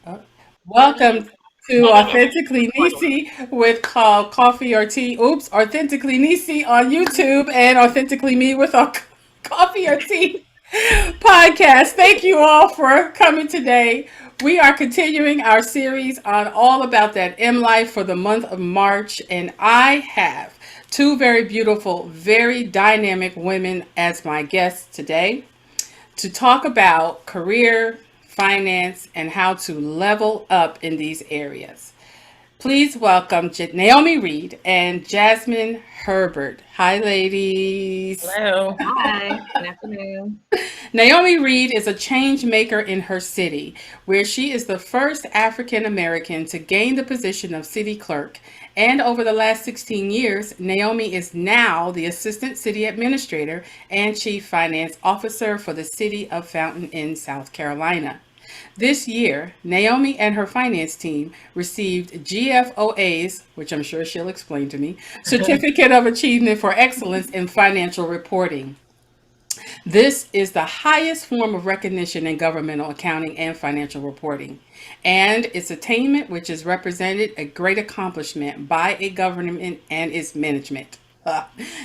Uh, Morning. Welcome to Authentically Nisi with Coffee or Tea. Oops, Authentically Nisi on YouTube and Authentically Me with our Coffee or Tea podcast. Thank you all for coming today. We are continuing our series on all about that M life for the month of March, and I have two very beautiful, very dynamic women as my guests today to talk about career, finance, and how to level up in these areas. Please welcome Naomi Reed and Jasmine Herbert. Hi, ladies. Hello. Hi. Good afternoon. Naomi Reed is a change maker in her city, where she is the first African American to gain the position of city clerk. And over the last 16 years, Naomi is now the assistant city administrator and chief finance officer for the city of Fountain Inn, South Carolina. This year, Naomi and her finance team received GFOA's, which I'm sure she'll explain to me, Certificate of Achievement for Excellence in Financial Reporting. This is the highest form of recognition in governmental accounting and financial reporting. And its attainment, which is represented a great accomplishment by a government and its management.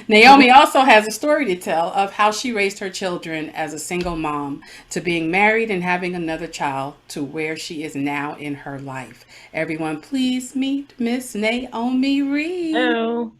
Naomi also has a story to tell of how she raised her children as a single mom to being married and having another child to where she is now in her life. Everyone, please meet Miss Naomi Reed. Hello.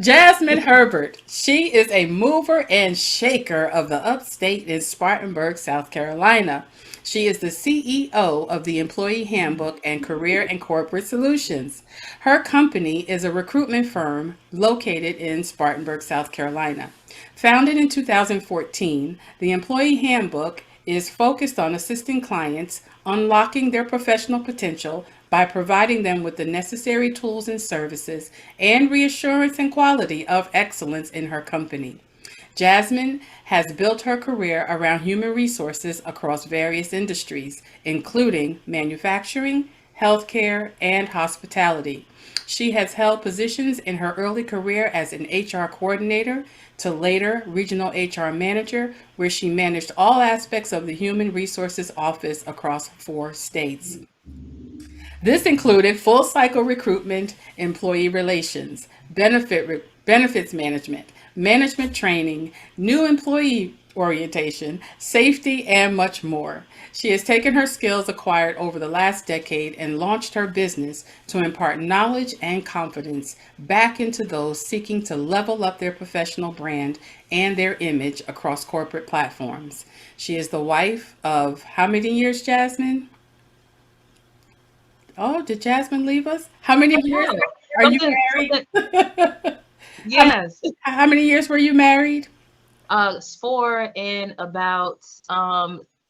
Jasmine Herbert. She is a mover and shaker of the upstate in Spartanburg, South Carolina. She is the CEO of the Employee Handbook and Career and Corporate Solutions. Her company is a recruitment firm located in Spartanburg, South Carolina. Founded in 2014, the Employee Handbook is focused on assisting clients unlocking their professional potential by providing them with the necessary tools and services and reassurance and quality of excellence in her company. Jasmine has built her career around human resources across various industries, including manufacturing, healthcare, and hospitality. She has held positions in her early career as an HR coordinator to later regional HR manager, where she managed all aspects of the human resources office across 4 states. This included full cycle recruitment, employee relations, benefits management, management training, new employee orientation, safety, and much more. She has taken her skills acquired over the last decade and launched her business to impart knowledge and confidence back into those seeking to level up their professional brand and their image across corporate platforms. She is the wife of how many years, Jasmine? Oh, did Jasmine leave us? How many years Yeah. are you Something, married? something. How many, Yes. how many years were you married? It's four in about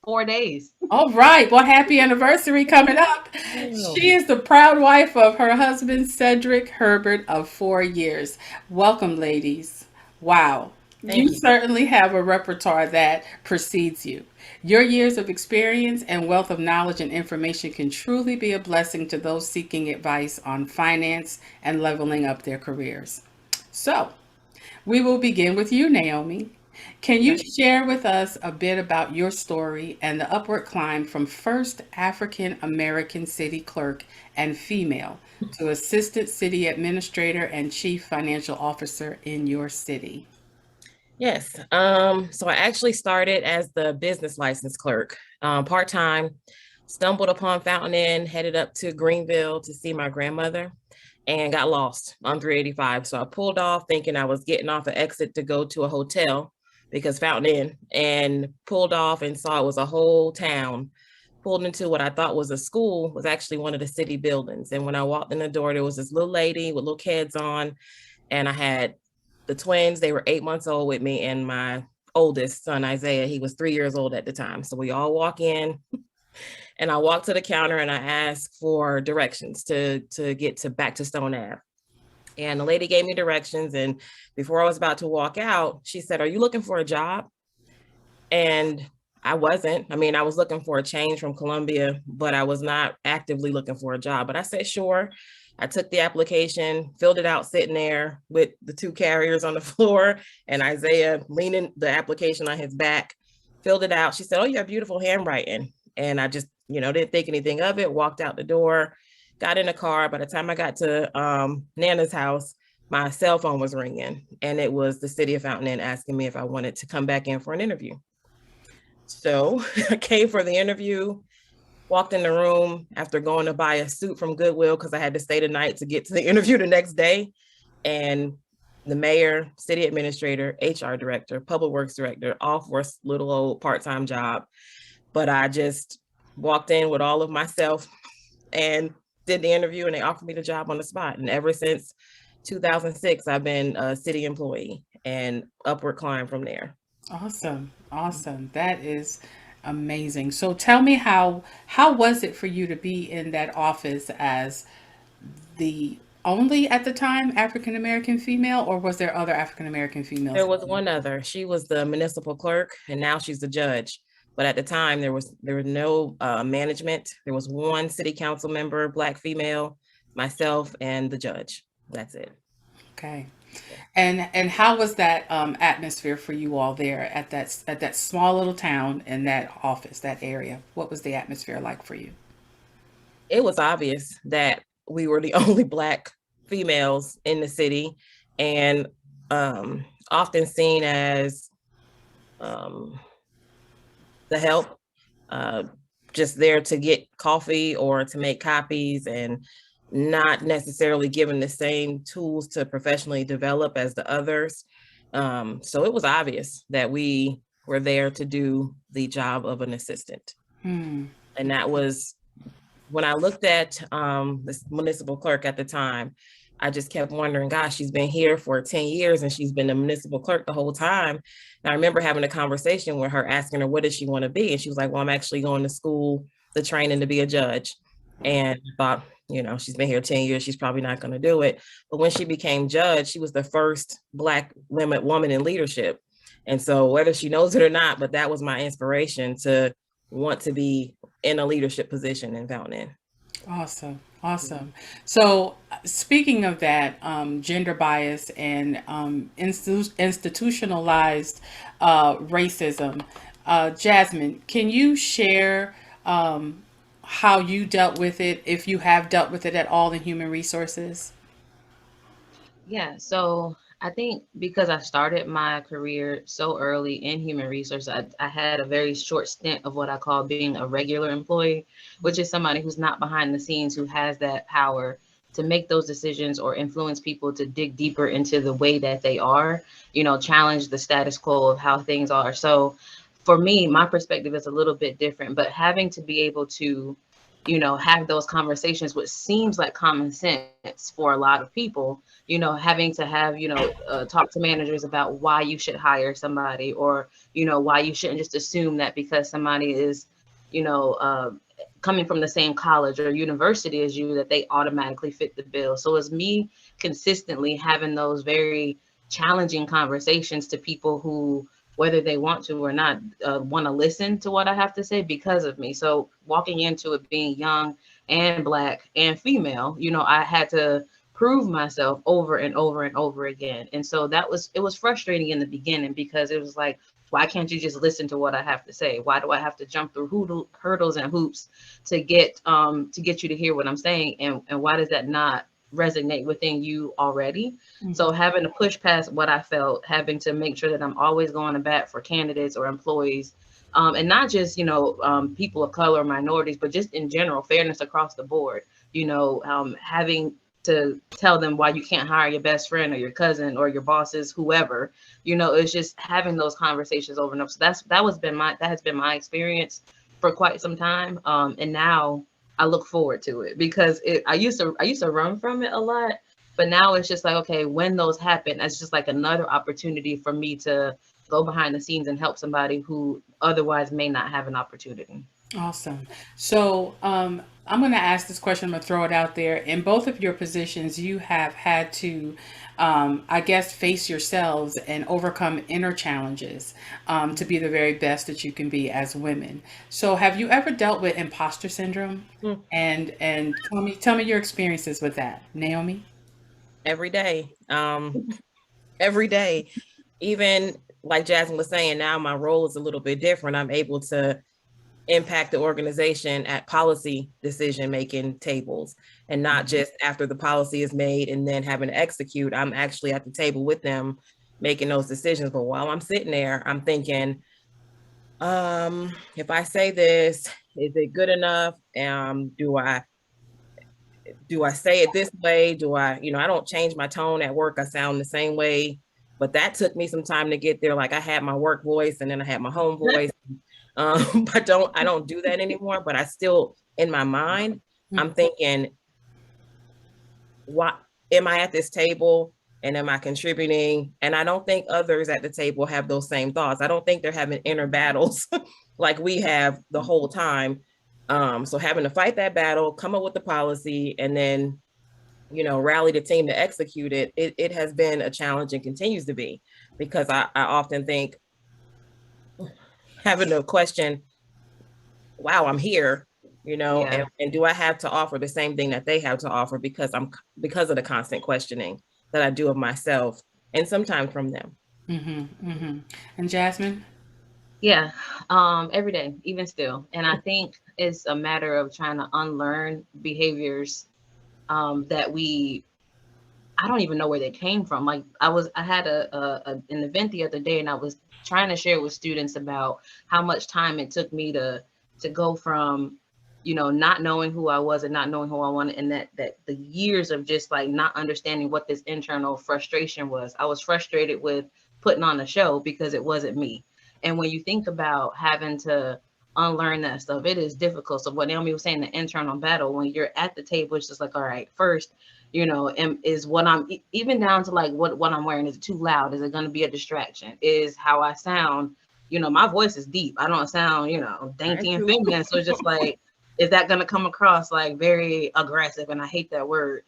4 days. All right. Well, happy anniversary coming up. She Hello. is the proud wife of her husband, Cedric Herbert, of 4 years. Welcome, ladies. Wow. You Thank you. certainly have a repertoire that precedes you. Your years of experience and wealth of knowledge and information can truly be a blessing to those seeking advice on finance and leveling up their careers. So, we will begin with you, Naomi. Can you Okay. share with us a bit about your story and the upward climb from first African American city clerk and female to assistant city administrator and chief financial officer in your city? Yes. So I actually started as the business license clerk, part-time, stumbled upon Fountain Inn, headed up to Greenville to see my grandmother and got lost on 385. So I pulled off thinking I was getting off an exit to go to a hotel because Fountain Inn, and pulled off and saw it was a whole town. Pulled into what I thought was a school, was actually one of the city buildings. And when I walked in the door, there was this little lady with little kids on, and I had the twins. They were 8 months old with me, and my oldest son, Isaiah, he was 3 years old at the time. So we all walk in, and I walked to the counter and I asked for directions to get to back to Stone Ave. And the lady gave me directions. And before I was about to walk out, she said, "Are you looking for a job?" And I wasn't. I mean, I was looking for a change from Columbia, but I was not actively looking for a job. But I said, sure. I took the application, filled it out, sitting there with the two carriers on the floor and Isaiah leaning the application on his back, filled it out. She said, "Oh, you have beautiful handwriting." And I just, didn't think anything of it, walked out the door, got in the car. By the time I got to Nana's house, my cell phone was ringing, and it was the city of Fountain Inn asking me if I wanted to come back in for an interview. So I came for the interview, walked in the room after going to buy a suit from Goodwill because I had to stay the night to get to the interview the next day. And the mayor, city administrator, HR director, public works director, all for a little old part-time job. But I just walked in with all of myself and did the interview, and they offered me the job on the spot. And ever since 2006, I've been a city employee and upward climb from there. Awesome. Awesome. That is amazing. So tell me how was it for you to be in that office as the only at the time African American female, or was there other African American females? There was one other. She was the municipal clerk, and now she's the judge. But at the time, there was no management. There was one city council member, Black female, myself, and the judge. That's it. Okay. And how was that atmosphere for you all there at that small little town in that office, that area? What was the atmosphere like for you? It was obvious that we were the only Black females in the city, and often seen as the help, just there to get coffee or to make copies, and not necessarily given the same tools to professionally develop as the others. So it was obvious that we were there to do the job of an assistant. And that was, when I looked at this municipal clerk at the time, I just kept wondering, gosh, she's been here for 10 years and she's been the municipal clerk the whole time. And I remember having a conversation with her, asking her, what does she want to be? And she was like, well, I'm actually going to school, the training to be a judge. And I thought, she's been here 10 years, she's probably not going to do it. But when she became judge, she was the first Black woman in leadership. And so whether she knows it or not, but that was my inspiration to want to be in a leadership position in Fountain Inn. Awesome. Awesome. So speaking of that, gender bias and institutionalized racism, Jasmine, can you share how you dealt with it, if you have dealt with it at all in human resources? Yeah, so I think because I started my career so early in human resources, I had a very short stint of what I call being a regular employee, which is somebody who's not behind the scenes, who has that power to make those decisions or influence people to dig deeper into the way that they are, challenge the status quo of how things are. So for me, my perspective is a little bit different, but having to be able to have those conversations, which seems like common sense for a lot of people, having to have, talk to managers about why you should hire somebody, or, why you shouldn't just assume that because somebody is, coming from the same college or university as you, that they automatically fit the bill. So it's me consistently having those very challenging conversations to people who, whether they want to or not, want to listen to what I have to say because of me. So walking into it being young and Black and female, I had to prove myself over and over and over again. And so it was frustrating in the beginning, because it was like, why can't you just listen to what I have to say? Why do I have to jump through hurdles and hoops to get you to hear what I'm saying? And why does that not resonate within you already? Mm-hmm. So having to push past what I felt, having to make sure that I'm always going to bat for candidates or employees, and not just, people of color or minorities, but just in general, fairness across the board, having to tell them why you can't hire your best friend or your cousin or your bosses, whoever, it's just having those conversations over and over. So that has been my experience for quite some time. And now I look forward to it, because I used to run from it a lot, but now it's just like, okay, when those happen, it's just like another opportunity for me to go behind the scenes and help somebody who otherwise may not have an opportunity. Awesome. So I'm going to ask this question. I'm going to throw it out there. In both of your positions, you have had to, I guess, face yourselves and overcome inner challenges to be the very best that you can be as women. So have you ever dealt with imposter syndrome? And tell me your experiences with that, Naomi. Every day. Every day. Even like Jasmine was saying, now my role is a little bit different. I'm able to impact the organization at policy decision making tables, and not just after the policy is made and then having to execute. I'm actually at the table with them making those decisions. But while I'm sitting there, I'm thinking, if I say this, is it good enough? Do I say it this way? Do I, I don't change my tone at work. I sound the same way. But that took me some time to get there. Like, I had my work voice and then I had my home voice. But I don't do that anymore. But I still, in my mind, I'm thinking, why am I at this table and am I contributing? And I don't think others at the table have those same thoughts. I don't think they're having inner battles like we have the whole time. So having to fight that battle, come up with the policy, and then, rally the team to execute it, it has been a challenge and continues to be, because I often think, having to question, wow, I'm here, Yeah. and do I have to offer the same thing that they have to offer, because of the constant questioning that I do of myself and sometimes from them. And Jasmine? Yeah. Every day, even still. And I think it's a matter of trying to unlearn behaviors that I don't even know where they came from. Like, I had an event the other day, and I was trying to share with students about how much time it took me to go from, not knowing who I was and not knowing who I wanted, and that the years of just like not understanding what this internal frustration was. I was frustrated with putting on a show because it wasn't me. And when you think about having to unlearn that stuff, it is difficult. So what Naomi was saying, the internal battle, when you're at the table, it's just like, all right, first, and is what I'm even down to like what I'm wearing, is it too loud? Is it going to be a distraction? Is how I sound, my voice is deep. I don't sound, Right. dainty and feminine. So it's just like, is that going to come across like very aggressive? And I hate that word.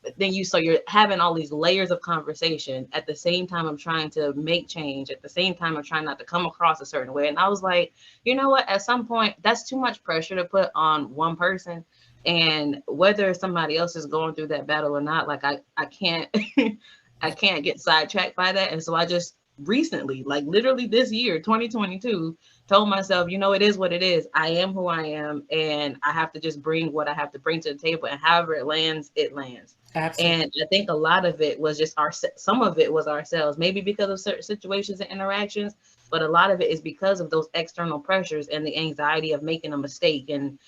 But then so you're having all these layers of conversation at the same time. I'm trying to make change. At the same time, I'm trying not to come across a certain way. And I was like, you know what? At some point, that's too much pressure to put on one person. And whether somebody else is going through that battle or not, like I can't I can't get sidetracked by that. And so I just recently, like literally this year, 2022, told myself, it is what it is. I am who I am, and I have to just bring what I have to bring to the table, and however it lands, it lands. Absolutely. And I think a lot of it was just some of it was ourselves, maybe because of certain situations and interactions, but a lot of it is because of those external pressures and the anxiety of making a mistake, and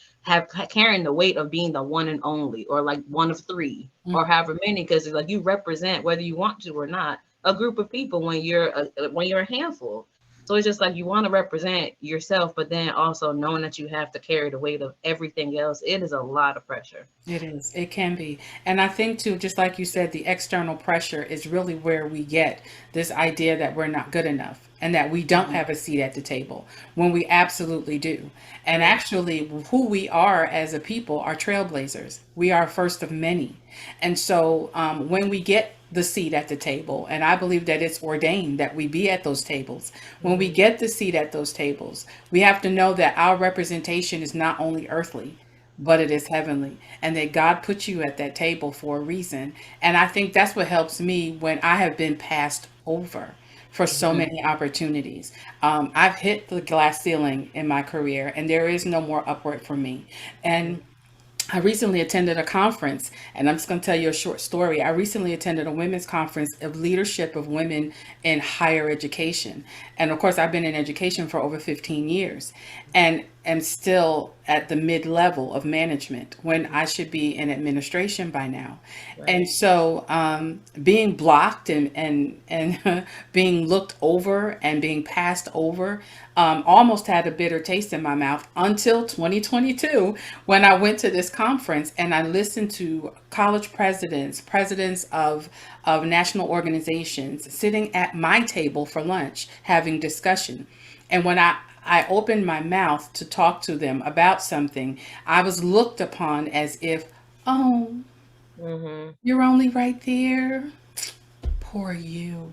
carrying the weight of being the one and only, or like one of three, or however many, because like you represent, whether you want to or not, a group of people when you're a handful. So it's just like you want to represent yourself, but then also knowing that you have to carry the weight of everything else. It is a lot of pressure. It is. It can be. And I think, too, just like you said, the external pressure is really where we get this idea that we're not good enough and that we don't have a seat at the table when we absolutely do. And Yeah. actually, who we are as a people are trailblazers. We are first of many. And so when we get the seat at the table, and I believe that it's ordained that we be at those tables, when we get the seat at those tables, we have to know that our representation is not only earthly, but it is heavenly, and that God put you at that table for a reason. And I think that's what helps me when I have been passed over for so Mhm. many opportunities. I've hit the glass ceiling in my career, and there is no more upward for me. And I recently attended a conference, and I'm just going to tell you a short story. I recently attended a women's conference of leadership of women in higher education. And of course, I've been in education for over 15 years and am still at the mid level of management when I should be in administration by now. Right. And so being blocked and being looked over and being passed over almost had a bitter taste in my mouth until 2022 when I went to this conference and I listened to college presidents, presidents of national organizations sitting at my table for lunch having discussion. And when I opened my mouth to talk to them about something, I was looked upon as if, oh, Mm-hmm. you're only right there. Poor you.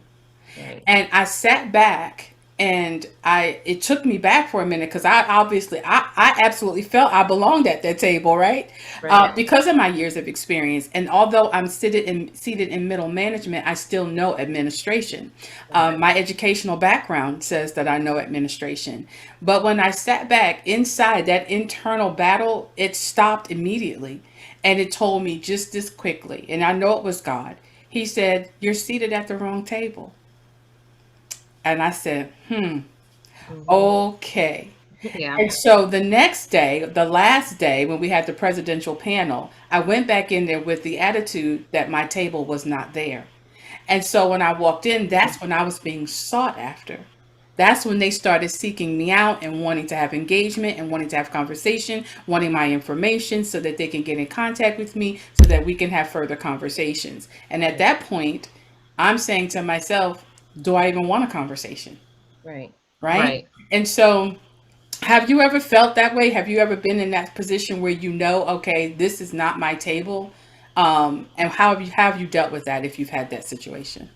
Right. And I sat back And it took me back for a minute because I absolutely felt I belonged at that table, right? Right. Because of my years of experience. And although I'm seated in middle management, I still know administration. Right. My educational background says that I know administration. But when I sat back inside that internal battle, it stopped immediately. And it told me just this quickly, and I know it was God. He said, "You're seated at the wrong table." And I said, Hmm. okay. Yeah. And so the next day, the last day, when we had the presidential panel, I went back in there with the attitude that my table was not there. And so when I walked in, that's when I was being sought after. That's when they started seeking me out and wanting to have engagement and wanting to have conversation, wanting my information so that they can get in contact with me so that we can have further conversations. And at Right. that point, I'm saying to myself, do I even want a conversation? Right. Right? Right. And so have you ever felt that way? Have you ever been in that position where you know, okay, this is not my table? And how have you dealt with that if you've had that situation?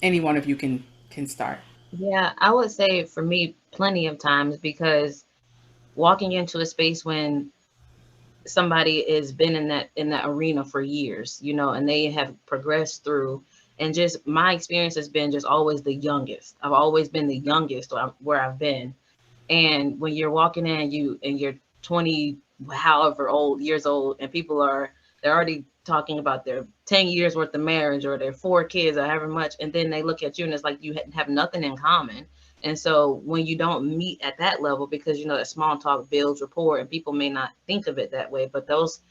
Any one of you can start. Yeah, I would say for me, plenty of times because walking into a space when somebody has been in that arena for years, you know, and they have progressed through, and just my experience has been just always the youngest. I've always been the youngest where I've been. And when you're walking in, you're 20, however old years old, and people they're already talking about their 10 years worth of marriage or their 4 kids or however much, and then they look at you and it's like you have nothing in common. And so when you don't meet at that level, because you know that small talk builds rapport, and people may not think of it that way, but those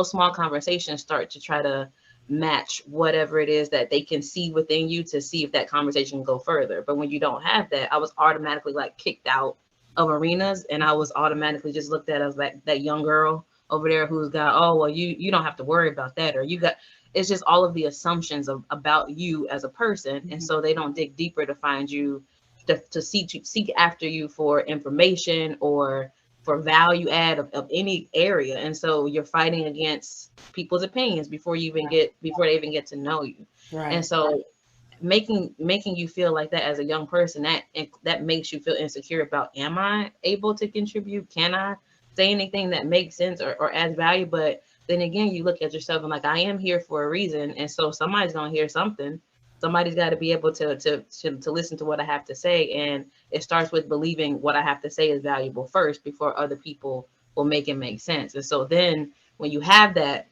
small conversations start to try to match whatever it is that they can see within you to see if that conversation can go further. But when you don't have that, I was automatically like kicked out of arenas, and I was automatically just looked at as like that young girl over there who's got, oh well, you don't have to worry about that, or you got, it's just all of the assumptions about you as a person. And so they don't dig deeper to find you, to seek after you for information or for value add of any area. And so you're fighting against people's opinions before they even get to know you. And Right. so making you feel like that as a young person, that makes you feel insecure about, am I able to contribute, can I say anything that makes sense or adds value? But then again, you look at yourself and like, I am here for a reason, and so somebody's gonna hear something. Somebody's got to be able to listen to what I have to say, and it starts with believing what I have to say is valuable first before other people will make it make sense. And so then when you have that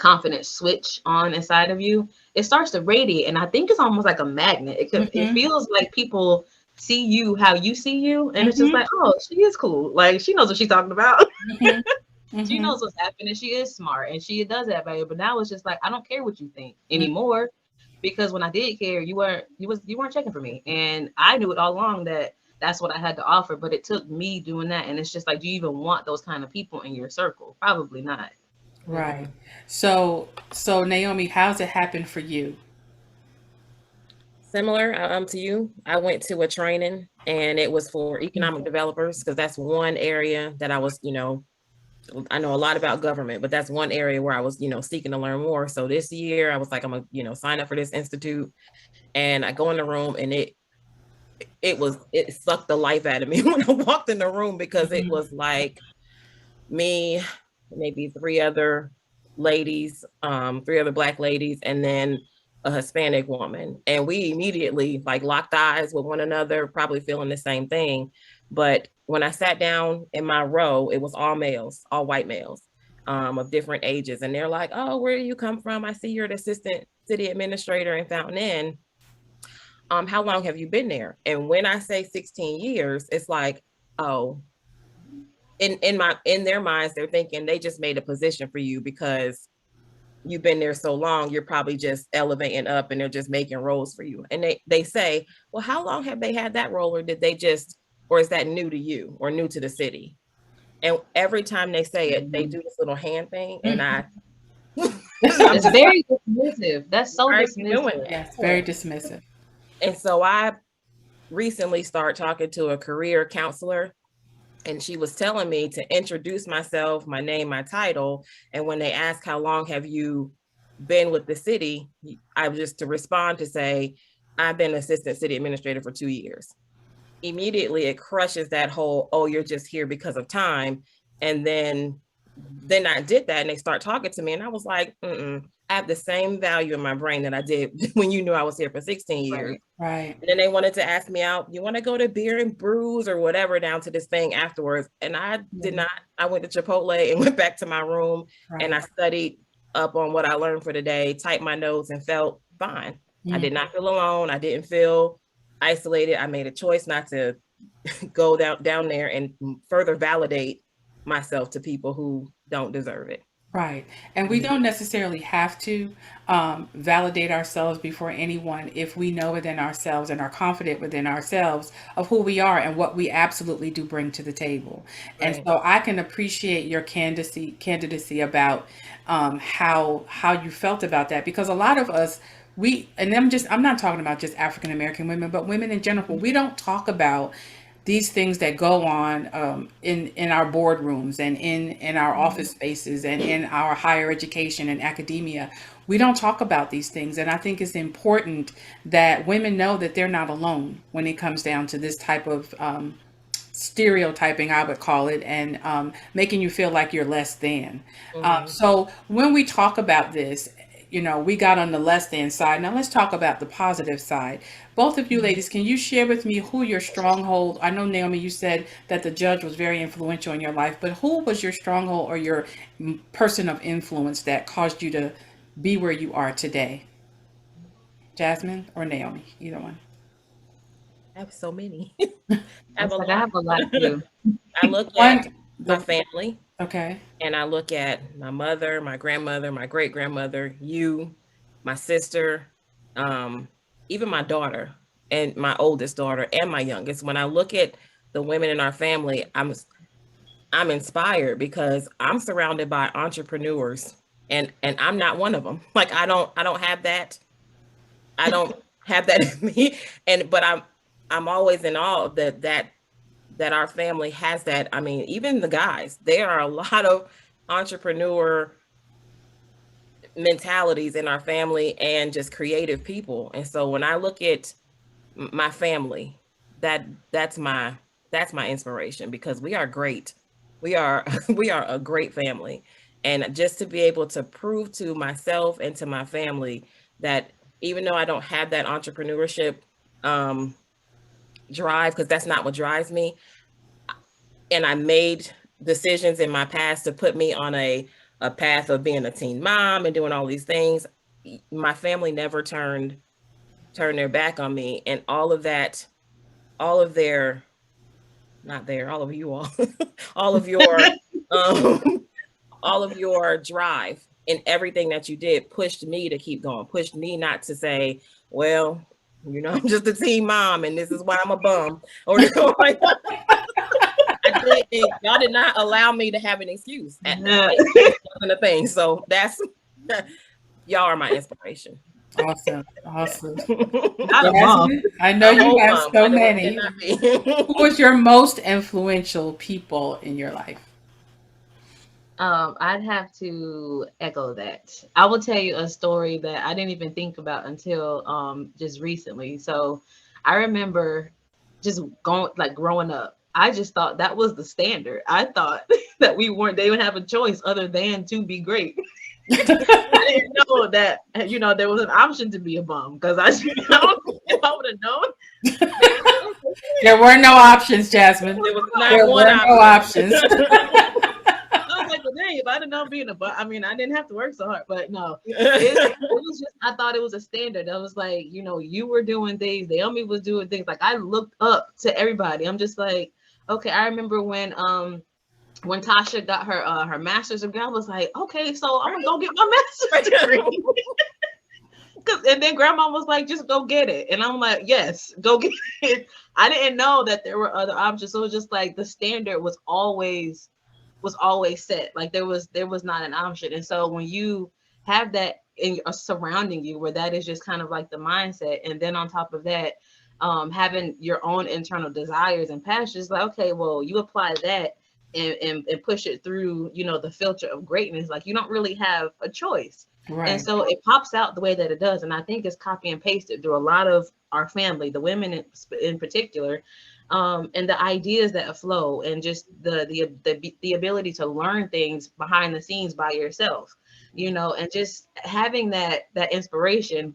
confidence switch on inside of you, it starts to radiate. And I think it's almost like a magnet. It Mm-hmm. feels like people see you how you see you. And it's just Mm-hmm. like, oh, she is cool. Like she knows what she's talking about. Mm-hmm. She Mm-hmm. knows what's happening. She is smart and she does that value. But now it's just like, I don't care what you think anymore. Because when I did care, you weren't checking for me. And I knew it all along that that's what I had to offer. But it took me doing that. And it's just like, do you even want those kind of people in your circle? Probably not. Right. Hmm. So Naomi, how's it happen for you? Similar to you, I went to a training and it was for economic developers because that's one area that I was, I know a lot about government, but that's one area where I was, seeking to learn more. So this year I was like, I'm gonna, sign up for this institute, and I go in the room and it sucked the life out of me when I walked in the room because it Mm-hmm. was like me, maybe three other Black ladies, and then a Hispanic woman. And we immediately like locked eyes with one another, probably feeling the same thing. But when I sat down in my row, it was all males, all white males, of different ages. And they're like, oh, where do you come from? I see you're the assistant city administrator in Fountain Inn. How long have you been there? And when I say 16 years, it's like, oh, in their minds, they're thinking they just made a position for you because you've been there so long, you're probably just elevating up and they're just making roles for you. And they say, well, how long have they had that role? Or did they just, or is that new to you or new to the city? And every time they say it, they do this little hand thing. And I'm It's just like, very dismissive. That's so why are you doing dismissive. that? Yes, very dismissive. And so I recently started talking to a career counselor, and she was telling me to introduce myself, my name, my title. And when they ask how long have you been with the city, I was just to respond to say, I've been assistant city administrator for 2 years. immediately it crushes that whole, oh, you're just here because of time. And then I did that and they start talking to me and I was like, I have the same value in my brain that I did when you knew I was here for 16 years. Right. Right. And then they wanted to ask me out, you want to go to beer and brews or whatever down to this thing afterwards. And I did not. I went to Chipotle and went back to my room and I studied up on what I learned for the day, typed my notes and felt fine. I did not feel alone. I didn't feel isolated. I made a choice not to go down there and further validate myself to people who don't deserve it. Right. And we don't necessarily have to validate ourselves before anyone if we know within ourselves and are confident within ourselves of who we are and what we absolutely do bring to the table. And Right. so I can appreciate your candidacy about how you felt about that, because a lot of us, I'm not talking about just African American women, but women in general, we don't talk about these things that go on in our boardrooms and in our office spaces and in our higher education and academia. We don't talk about these things, and I think it's important that women know that they're not alone when it comes down to this type of stereotyping, I would call it, and making you feel like you're less than. So when we talk about this, we got on the less than side. Now let's talk about the positive side. Both of you ladies, can you share with me who your stronghold? I know, Naomi, you said that the judge was very influential in your life, but who was your stronghold or your person of influence that caused you to be where you are today? Jasmine or Naomi, either one. I have so many. I have It's a like I lot. have a lot too. I look One, at my family okay. and I look at my mother, my grandmother, my great grandmother, you, my sister, um, even my daughter and my oldest daughter and my youngest. When I look at the women in our family, I'm inspired because I'm surrounded by entrepreneurs and I'm not one of them. Like I don't have that. I don't have that in me. But I'm always in awe that our family has that. I mean, even the guys, there are a lot of entrepreneur mentalities in our family and just creative people. And so when I look at my family, that that's my that's my inspiration because we are great. We are we are a great family. And just to be able to prove to myself and to my family that even though I don't have that entrepreneurship um drive, because that's not what drives me, and I made decisions in my past to put me on a path of being a teen mom and doing all these things. My family never turned their back on me, and all of that, all of their, not there, all of you all, all of your, um, all of your drive and everything that you did pushed me to keep going, pushed me not to say, well, I'm just a teen mom and this is why I'm a bum, or like, y'all did not allow me to have an excuse. It wasn't a thing. So that's y'all are my inspiration. Awesome. Awesome. Not a mom. Jasmine, I know A you whole have mom, so but it many. cannot be. Who was your most influential people in your life? I'd have to echo that. I will tell you a story that I didn't even think about until just recently. So I remember just growing up. I just thought that was the standard. I thought that they would have a choice other than to be great. I didn't know that there was an option to be a bum because if I would have known. There were no options, Jasmine. There was There not one were no options. I was like, well, dang, if I'd have known being a bum, I mean, I didn't have to work so hard, but no, it was just, I thought it was a standard. I was like, you were doing things, Naomi was doing things. Like I looked up to everybody. I'm just like, okay, I remember when Tasha got her master's degree, I was like, okay, so I'm gonna go get my master's degree. And then grandma was like, just go get it. And I'm like, yes, go get it. I didn't know that there were other options. So it was just like the standard was always set. Like there was not an option. And so when you have that surrounding you, where that is just kind of like the mindset, and then on top of that, having your own internal desires and passions, like, okay, well, you apply that and push it through, the filter of greatness. Like you don't really have a choice. Right. And so it pops out the way that it does. And I think it's copy and pasted through a lot of our family, the women in particular. and the ideas that flow, and just the ability to learn things behind the scenes by yourself, and just having that inspiration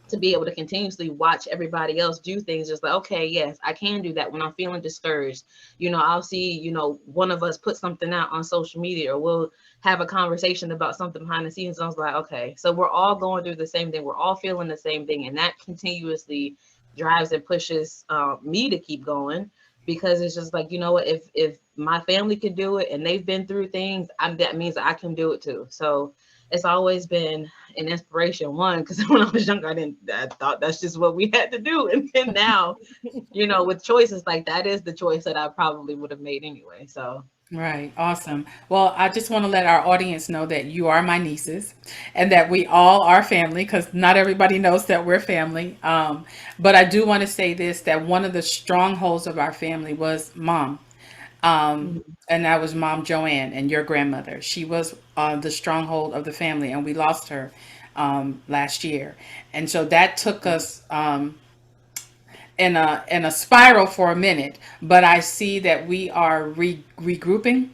to be able to continuously watch everybody else do things, just like, okay, yes, I can do that when I'm feeling discouraged. I'll see, one of us put something out on social media, or we'll have a conversation about something behind the scenes. And I was like, okay, so we're all going through the same thing. We're all feeling the same thing. And that continuously drives and pushes me to keep going, because it's just like, what, if my family could do it and they've been through things, that means I can do it too. So it's always been an inspiration, one, because when I was younger, I thought that's just what we had to do. And then now, with choices like that is the choice that I probably would have made anyway. So Right. Awesome. Well, I just want to let our audience know that you are my nieces and that we all are family, because not everybody knows that we're family. But I do want to say this, that one of the strongholds of our family was mom. Um, mhm. and that was Mom Joanne, and your grandmother. She was the stronghold of the family, and we lost her last year. And so that took us in a spiral for a minute. But I see that we are regrouping,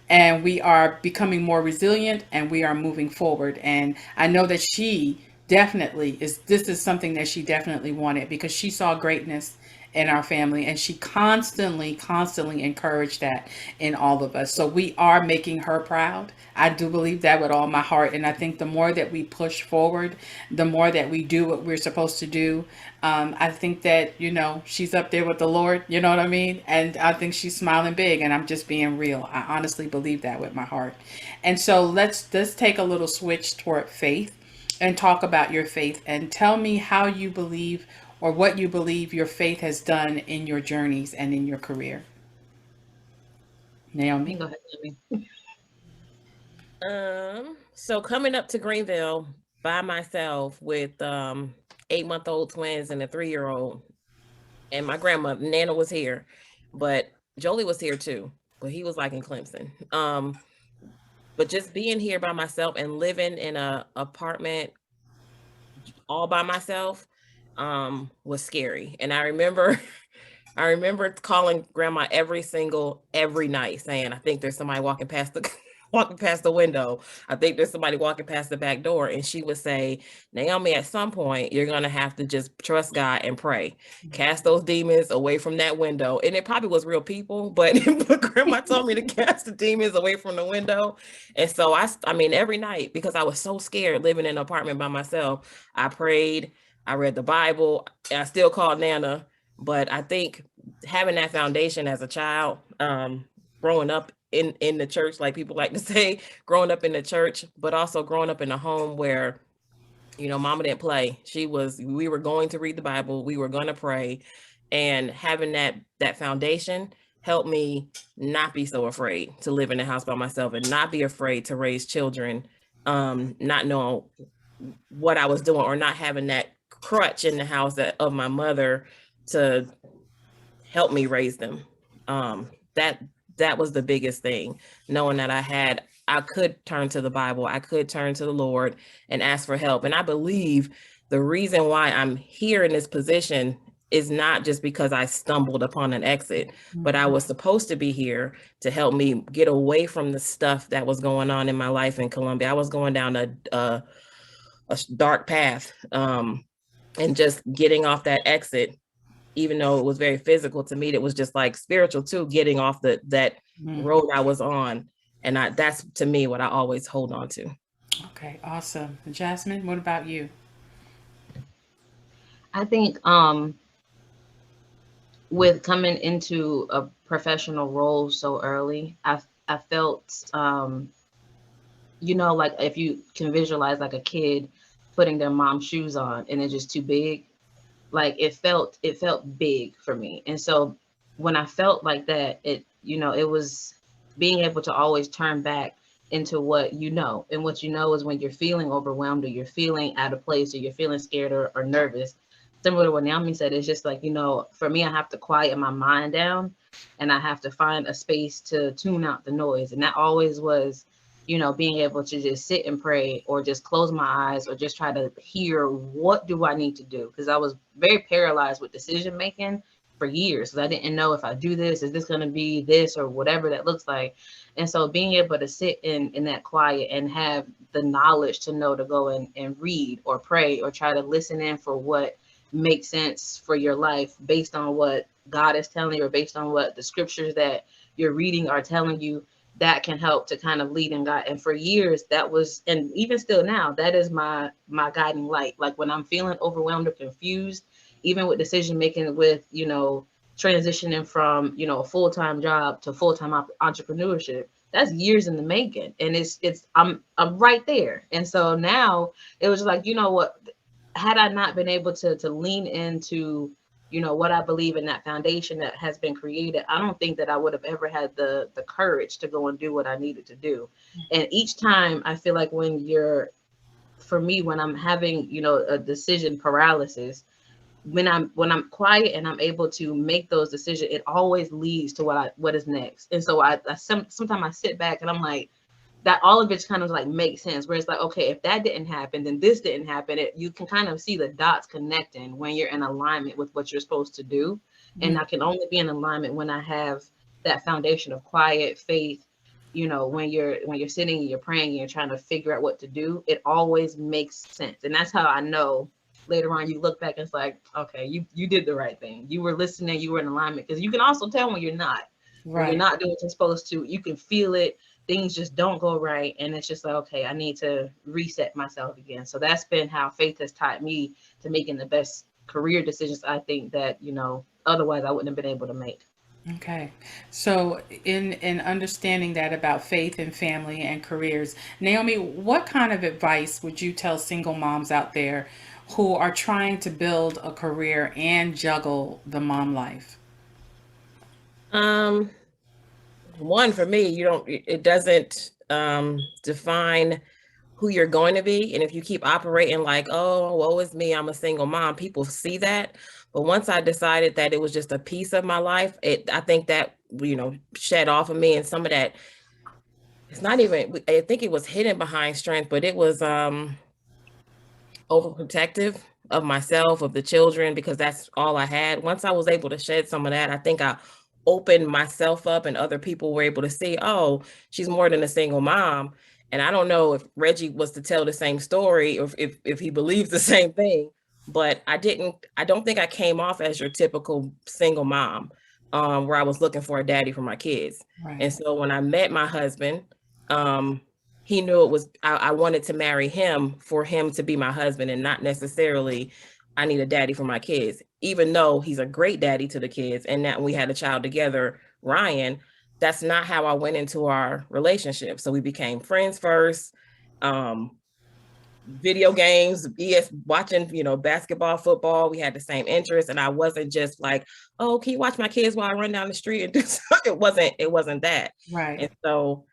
and we are becoming more resilient, and we are moving forward. And I know that she definitely is, this is something that she definitely wanted, because she saw greatness in our family, and she constantly encouraged that in all of us. So we are making her proud. I do believe that with all my heart. And I think the more that we push forward, the more that we do what we're supposed to do, I think that, she's up there with the Lord, you know what I mean? And I think she's smiling big, and I'm just being real. I honestly believe that with my heart. And so let's take a little switch toward faith and talk about your faith, and tell me how you believe, or what you believe your faith has done in your journeys and in your career. You can Naomi? go ahead, Jimmy. So coming up to Greenville by myself with 8-month-old twins and a 3-year-old, and my grandmother Nana was here, but Jolie was here too, but he was like in Clemson. But just being here by myself and living in a apartment all by myself was scary. And I remember I remember calling grandma every night saying, I think there's somebody walking past the walking past the window. I think there's somebody walking past the back door. And she would say, Naomi, at some point, you're going to have to just trust God and pray. Cast those demons away from that window. And it probably was real people, but, but grandma told me to cast the demons away from the window. And so I mean, every night, because I was so scared living in an apartment by myself, I prayed, I read the Bible, and I still called Nana. But I think having that foundation as a child, growing up in the church, like people like to say, growing up in the church, but also growing up in a home where, mama didn't play. We were going to read the Bible, we were going to pray, and having that foundation helped me not be so afraid to live in the house by myself and not be afraid to raise children, not knowing what I was doing, or not having that crutch in the house of my mother to help me raise them. That that was the biggest thing, knowing that I could turn to the Bible, I could turn to the Lord and ask for help. And I believe the reason why I'm here in this position is not just because I stumbled upon an exit, but I was supposed to be here to help me get away from the stuff that was going on in my life in Columbia. I was going down a dark path, and just getting off that exit, even though it was very physical to me, it was just like spiritual too, getting off that road I was on. And that's to me what I always hold on to. Okay, awesome. Jasmine, what about you? I think with coming into a professional role so early, I felt like if you can visualize like a kid putting their mom's shoes on and it's just too big, like it felt big for me. And so when I felt like that, it was being able to always turn back into what and what is when you're feeling overwhelmed, or you're feeling out of place, or you're feeling scared, or nervous. Similar to what Naomi said, it's just like, for me, I have to quiet my mind down, and I have to find a space to tune out the noise. And that always was, being able to just sit and pray, or just close my eyes, or just try to hear, what do I need to do? Because I was very paralyzed with decision making for years, because I didn't know if I do this, is this going to be this or whatever that looks like. And so being able to sit in that quiet and have the knowledge to know to go and read or pray or try to listen in for what makes sense for your life based on what God is telling you or based on what the scriptures that you're reading are telling you, that can help to kind of lead and guide. And for years that was, and even still now, that is my guiding light. Like when I'm feeling overwhelmed or confused, even with decision making, with transitioning from a full-time job to full-time entrepreneurship, that's years in the making, and I'm right there. And so now it was like, what, had I not been able to lean into what I believe in, that foundation that has been created, I don't think that I would have ever had the courage to go and do what I needed to do. And each time I feel like for me, when I'm having a decision paralysis, when I'm quiet and I'm able to make those decisions, it always leads to what is next. And so sometimes I sit back and I'm like, that all of it's kind of like makes sense, where it's like, okay, if that didn't happen, then this didn't happen. You can kind of see the dots connecting when you're in alignment with what you're supposed to do. And I can only be in alignment when I have that foundation of quiet faith. When you're sitting and you're praying and you're trying to figure out what to do, it always makes sense. And that's how I know later on you look back and it's like, okay, you did the right thing. You were listening, you were in alignment. Because you can also tell when you're not. Right. When you're not doing what you're supposed to, you can feel it. Things just don't go right. And it's just like, okay, I need to reset myself again. So that's been how faith has taught me to making the best career decisions, I think, that, otherwise I wouldn't have been able to make. Okay. So in understanding that about faith and family and careers, Naomi, what kind of advice would you tell single moms out there who are trying to build a career and juggle the mom life? One, for me, it doesn't define who you're going to be. And if you keep operating like, oh, woe is me, I'm a single mom, people see that. But once I decided that it was just a piece of my life, I think that, shed off of me. And some of that, it's not even, I think it was hidden behind strength, but it was overprotective of myself, of the children, because that's all I had. Once I was able to shed some of that, I think I opened myself up and other people were able to see, oh, she's more than a single mom. And I don't know if Reggie was to tell the same story or if he believes the same thing, but I don't think I came off as your typical single mom, where I was looking for a daddy for my kids. Right. And so when I met my husband, he knew it was, I wanted to marry him for him to be my husband, and not necessarily I need a daddy for my kids, even though he's a great daddy to the kids. And that we had a child together, Ryan, that's not how I went into our relationship. So we became friends first. Video games, watching, basketball, football, we had the same interests. And I wasn't just like, oh, can you watch my kids while I run down the street and do something? It wasn't that. Right. And so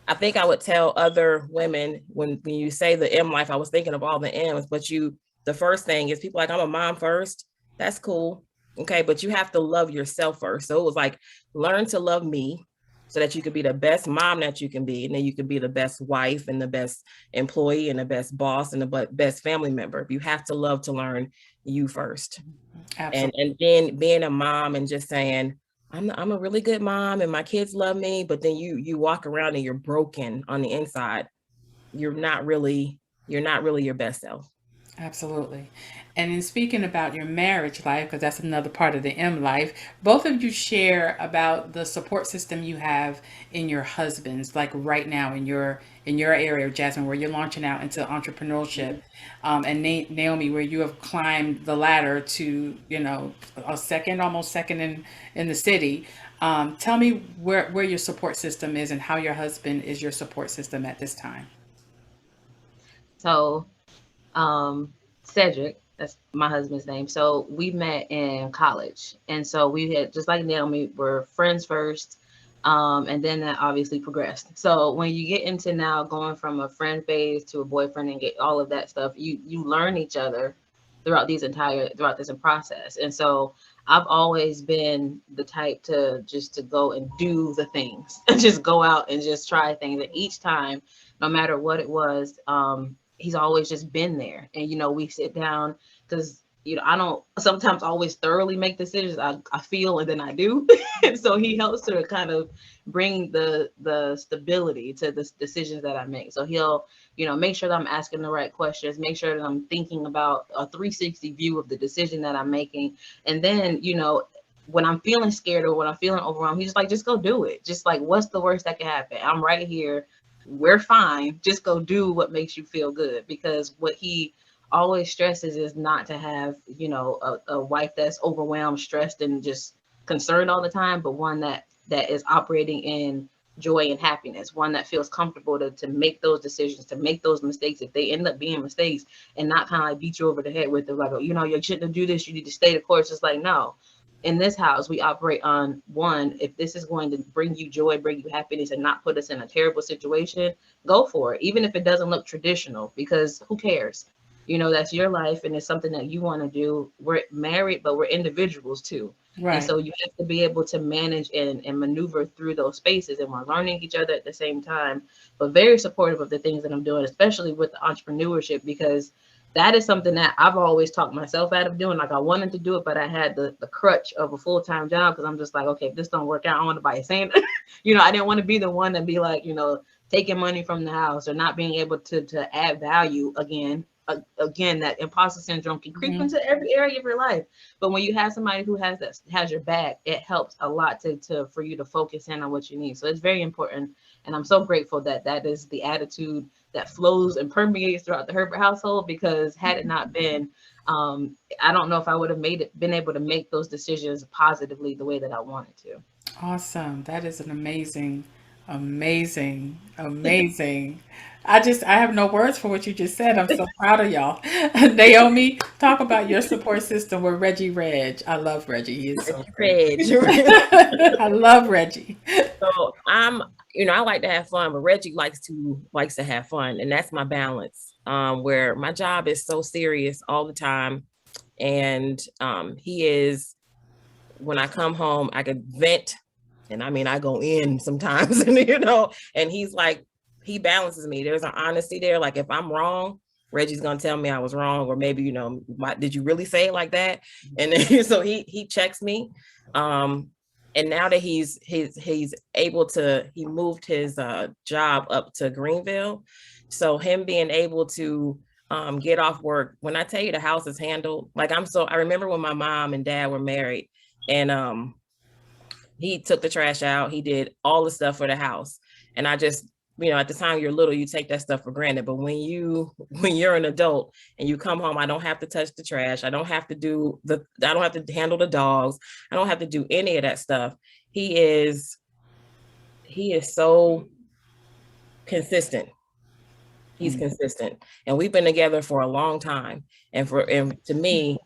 I think I would tell other women, when you say the M life, I was thinking of all the M's, but the first thing is, people like, I'm a mom first. That's cool. Okay. But you have to love yourself first. So it was like, learn to love me so that you could be the best mom that you can be. And then you could be the best wife and the best employee and the best boss and the best family member. You have to love to learn you first. Absolutely. And then being a mom and just saying, I'm a really good mom and my kids love me, but then you walk around and you're broken on the inside. You're not really your best self. Absolutely. And in speaking about your marriage life, because that's another part of the M life, both of you share about the support system you have in your husbands, like right now in your area, Jasmine, where you're launching out into entrepreneurship, and Naomi, where you have climbed the ladder to almost second in the city. Tell me where your support system is and how your husband is your support system at this time. So Cedric, that's my husband's name. So we met in college. And so we had, just like Naomi, were friends first. And then that obviously progressed. So when you get into now going from a friend phase to a boyfriend and get all of that stuff, you learn each other throughout this process. And so I've always been the type to go and do the things, just go out and just try things. And each time, no matter what it was, he's always just been there. And we sit down, because I don't sometimes always thoroughly make decisions. I feel and then I do. And so he helps to kind of bring the stability to the decisions that I make. So he'll, make sure that I'm asking the right questions, make sure that I'm thinking about a 360 view of the decision that I'm making. And then, when I'm feeling scared or when I'm feeling overwhelmed, he's like, just go do it. Just like, what's the worst that can happen? I'm right here. We're fine. Just go do what makes you feel good. Because what he always stresses is not to have, a wife that's overwhelmed, stressed, and just concerned all the time, but one that is operating in joy and happiness, one that feels comfortable to make those decisions, to make those mistakes if they end up being mistakes, and not kind of like beat you over the head with it, like, oh, you shouldn't do this, you need to stay the course. It's like, no, in this house, we operate on one. If this is going to bring you joy, bring you happiness, and not put us in a terrible situation, go for it. Even if it doesn't look traditional, because who cares? That's your life and it's something that you want to do. We're married, but we're individuals too. And Right. so you have to be able to manage and maneuver through those spaces. And we're learning each other at the same time, but very supportive of the things that I'm doing, especially with the entrepreneurship, because that is something that I've always talked myself out of doing. Like I wanted to do it, but I had the crutch of a full-time job because I'm just like, okay, if this don't work out, I want to buy a sand. I didn't want to be the one to be like, taking money from the house or not being able to add value again. Again, that imposter syndrome can creep into every area of your life. But when you have somebody who has your back, it helps a lot for you to focus in on what you need. So it's very important. And I'm so grateful that is the attitude that flows and permeates throughout the Herbert household, because had it not been, I don't know if I would have been able to make those decisions positively the way that I wanted to. Awesome. That is an amazing, amazing, amazing. I have no words for what you just said. I'm so proud of y'all. Naomi, talk about your support system with Reggie Reg. I love Reggie. He is so great. I love Reggie. So I like to have fun, but Reggie likes to have fun, and that's my balance. Where my job is so serious all the time, and he is. When I come home, I could vent, and I mean I go in sometimes, and he's like, he balances me. There's an honesty there. Like if I'm wrong, Reggie's gonna tell me I was wrong, or maybe did you really say it like that? And then so he checks me. And now that he's able to, he moved his job up to Greenville, so him being able to get off work. When I tell you the house is handled, like I remember when my mom and dad were married, and he took the trash out, he did all the stuff for the house, and I just, at the time you're little, you take that stuff for granted. But when you're an adult and you come home, I don't have to touch the trash. I don't have to handle the dogs. I don't have to do any of that stuff. He is so consistent. He's consistent. And we've been together for a long time. And to me,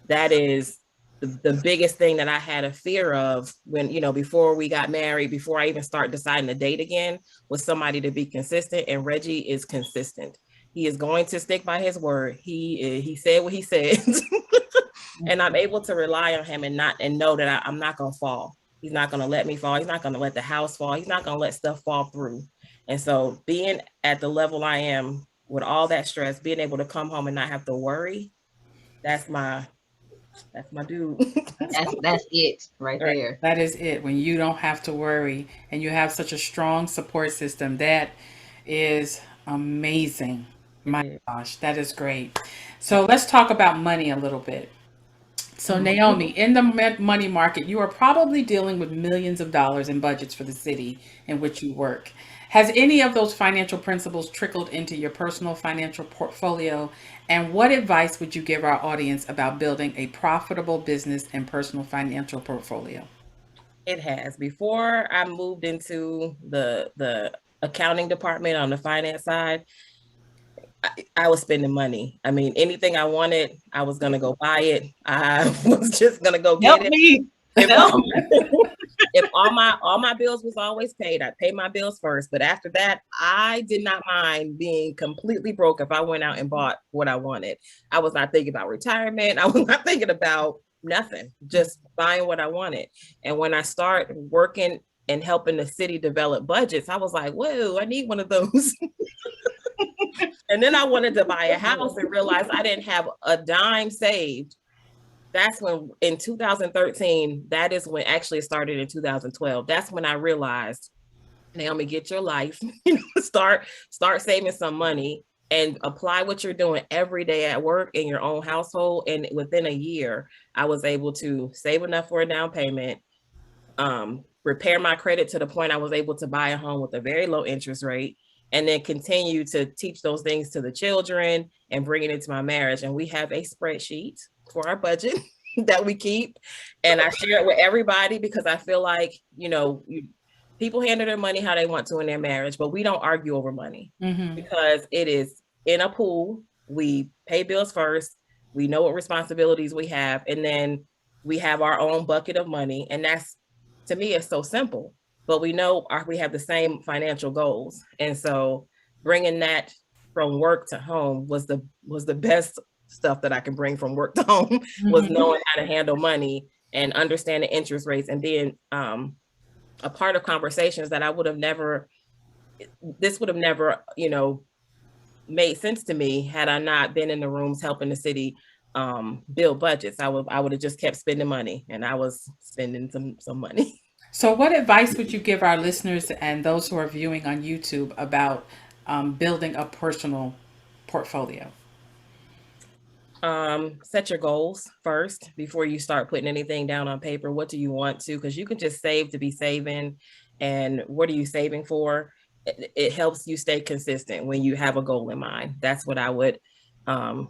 that is the biggest thing that I had a fear of when, before we got married, before I even start deciding to date again, was somebody to be consistent. And Reggie is consistent. He is going to stick by his word. He said what he said. And I'm able to rely on him and know that I'm not going to fall. He's not going to let me fall. He's not going to let the house fall. He's not going to let stuff fall through. And so being at the level I am with all that stress, being able to come home and not have to worry, that's my dude. That's it right there. That is it. When you don't have to worry and you have such a strong support system, that is amazing. My gosh, that is great. So let's talk about money a little bit. So, Naomi, in the money market, you are probably dealing with millions of dollars in budgets for the city in which you work. Has any of those financial principles trickled into your personal financial portfolio? And what advice would you give our audience about building a profitable business and personal financial portfolio? It has. Before I moved into the accounting department on the finance side, I was spending money. I mean, anything I wanted, I was gonna go buy it. I was just gonna go get Help it. me. If all my bills was always paid, I'd pay my bills first. But after that, I did not mind being completely broke if I went out and bought what I wanted. I was not thinking about retirement. I was not thinking about nothing, just buying what I wanted. And when I start working and helping the city develop budgets, I was like, whoa, I need one of those. And then I wanted to buy a house and realized I didn't have a dime saved. That's when in 2013, that is when actually it started in 2012. That's when I realized, Naomi, get your life, start saving some money and apply what you're doing every day at work in your own household. And within a year, I was able to save enough for a down payment, repair my credit to the point I was able to buy a home with a very low interest rate, and then continue to teach those things to the children and bring it into my marriage. And we have a spreadsheet for our budget that we keep, and I share it with everybody because I feel like, people handle their money how they want to in their marriage, but we don't argue over money because it is in a pool. We pay bills first. We know what responsibilities we have, and then we have our own bucket of money. And that's, to me, it's so simple, but we know we have the same financial goals. And so bringing that from work to home was the best stuff that I can bring from work to home, was knowing how to handle money and understanding interest rates, and being a part of conversations that this would have never, made sense to me had I not been in the rooms helping the city build budgets. I would have just kept spending money, and I was spending some money. So, what advice would you give our listeners and those who are viewing on YouTube about building a personal portfolio? Set your goals first before you start putting anything down on paper. What do you want to? Because you can just save to be saving. And what are you saving for? It helps you stay consistent when you have a goal in mind. That's what I would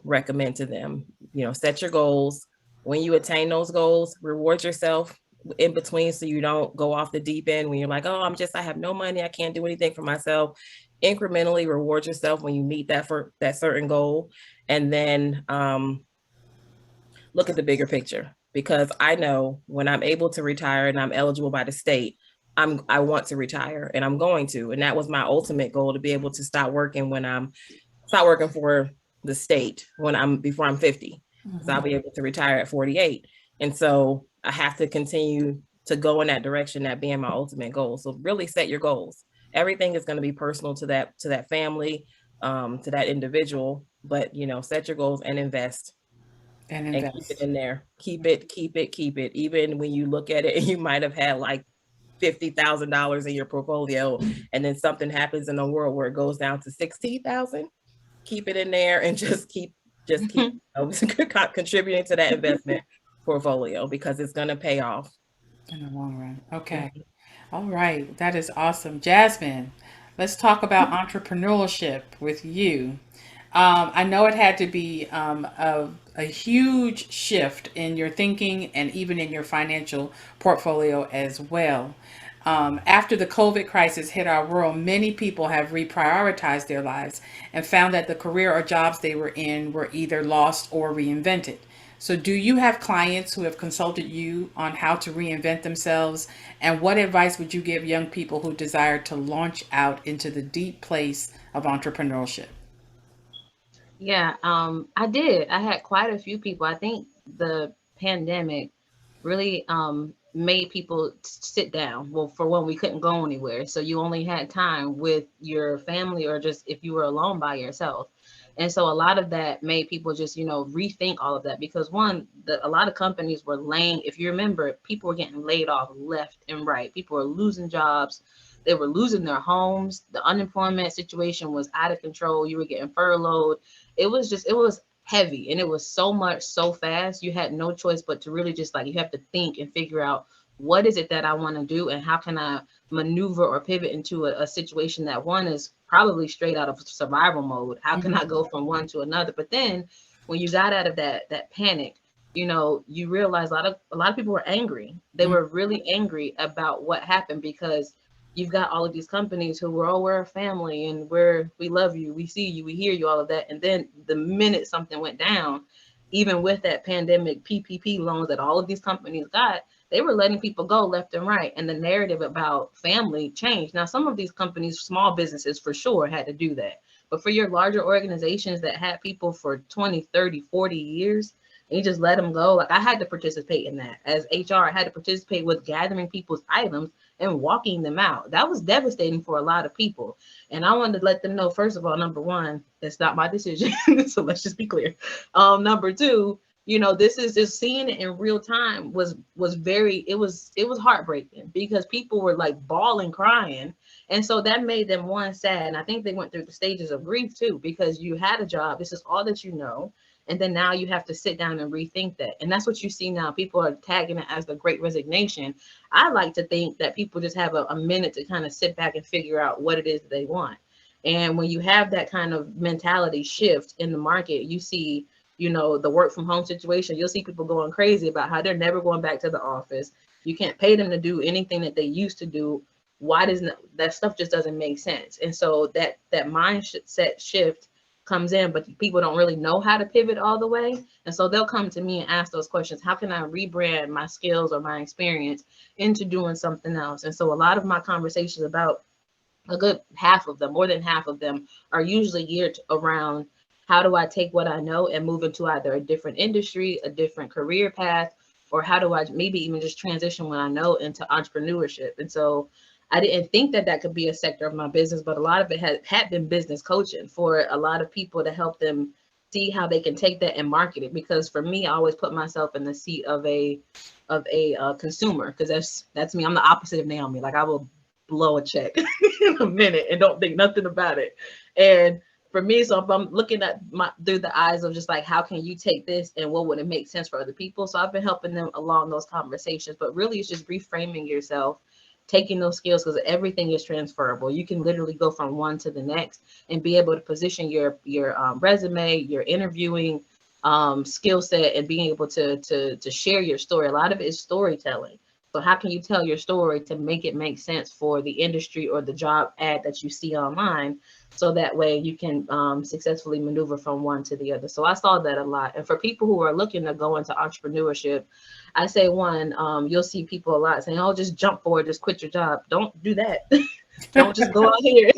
recommend to them. Set your goals. When you attain those goals, reward yourself in between so you don't go off the deep end when you're like, oh, I have no money, I can't do anything for myself. Incrementally reward yourself when you meet that certain goal. And then look at the bigger picture, because I know when I'm able to retire and I'm eligible by the state, I want to retire, and I'm going to. And that was my ultimate goal, to be able to stop working for the state before I'm 50. So I'll be able to retire at 48. And so I have to continue to go in that direction, that being my ultimate goal. So really set your goals. Everything is going to be personal to that family, to that individual, but set your goals and invest. And keep it in there. Keep it. Even when you look at it and you might have had like $50,000 in your portfolio, and then something happens in the world where it goes down to 16,000, keep it in there and just keep contributing to that investment portfolio, because it's going to pay off in the long run. Okay. All right. That is awesome. Jasmine, let's talk about entrepreneurship with you. I know it had to be a huge shift in your thinking and even in your financial portfolio as well. After the COVID crisis hit our world, many people have reprioritized their lives and found that the career or jobs they were in were either lost or reinvented. So, do you have clients who have consulted you on how to reinvent themselves? And what advice would you give young people who desire to launch out into the deep place of entrepreneurship? Yeah, I did. I had quite a few people. I think the pandemic really made people sit down. Well, for one, we couldn't go anywhere. So you only had time with your family, or just if you were alone by yourself. And so a lot of that made people just, rethink all of that, because one, a lot of companies were laying, if you remember, people were getting laid off left and right. People were losing jobs. They were losing their homes. The unemployment situation was out of control. You were getting furloughed. It was heavy, and it was so much so fast. You had no choice but to really just, like, you have to think and figure out, what is it that I want to do, and how can I maneuver or pivot into a situation that, one, is probably straight out of survival mode. How can I go from one to another? But then when you got out of that panic, you realize a lot of people were angry. They were really angry about what happened, because you've got all of these companies who were, oh, we're a family and we love you, we see you, we hear you, all of that. And then the minute something went down, even with that pandemic PPP loans that all of these companies got, they were letting people go left and right. And the narrative about family changed. Now, some of these companies, small businesses for sure, had to do that. But for your larger organizations that had people for 20, 30, 40 years, and you just let them go. Like, I had to participate in that. As HR, I had to participate with gathering people's items and walking them out. That was devastating for a lot of people. And I wanted to let them know, first of all, number one, that's not my decision. So let's just be clear. Number two, you know, this is just seeing it in real time was very, it was heartbreaking because people were like bawling, crying. And so that made them one sad. And I think they went through the stages of grief too, because you had a job. This is all that you know. And then now you have to sit down and rethink that. And that's what you see now. People are tagging it as the great resignation. I like to think that people just have a minute to kind of sit back and figure out what it is that they want. And when you have that kind of mentality shift in the market, you see, you know, the work from home situation, you'll see people going crazy about how they're never going back to the office. You can't pay them to do anything that they used to do. Why doesn't that stuff just doesn't make sense? And so that mindset shift comes in, but people don't really know how to pivot all the way. And so they'll come to me and ask those questions. How can I rebrand my skills or my experience into doing something else? And so a lot of my conversations, about a good half of them, more than half of them, are usually geared around how do I take what I know and move into either a different industry, a different career path, or how do I maybe even just transition what I know into entrepreneurship? And so I didn't think that that could be a sector of my business, but a lot of it had been business coaching for a lot of people to help them see how they can take that and market it. Because for me, I always put myself in the seat of a consumer, because that's me. I'm the opposite of Naomi. Like, I will blow a check in a minute and don't think nothing about it. And for me, so if I'm looking at through the eyes of just like, how can you take this and what would it make sense for other people? So I've been helping them along those conversations, but really it's just reframing yourself, taking those skills, because everything is transferable. You can literally go from one to the next and be able to position your resume, your interviewing skill set, and being able to share your story. A lot of it is storytelling. So how can you tell your story to make it make sense for the industry or the job ad that you see online, so that way you can successfully maneuver from one to the other. So I saw that a lot. And for people who are looking to go into entrepreneurship, I say one, you'll see people a lot saying, oh, just jump for it, just quit your job. Don't do that. Don't just go out here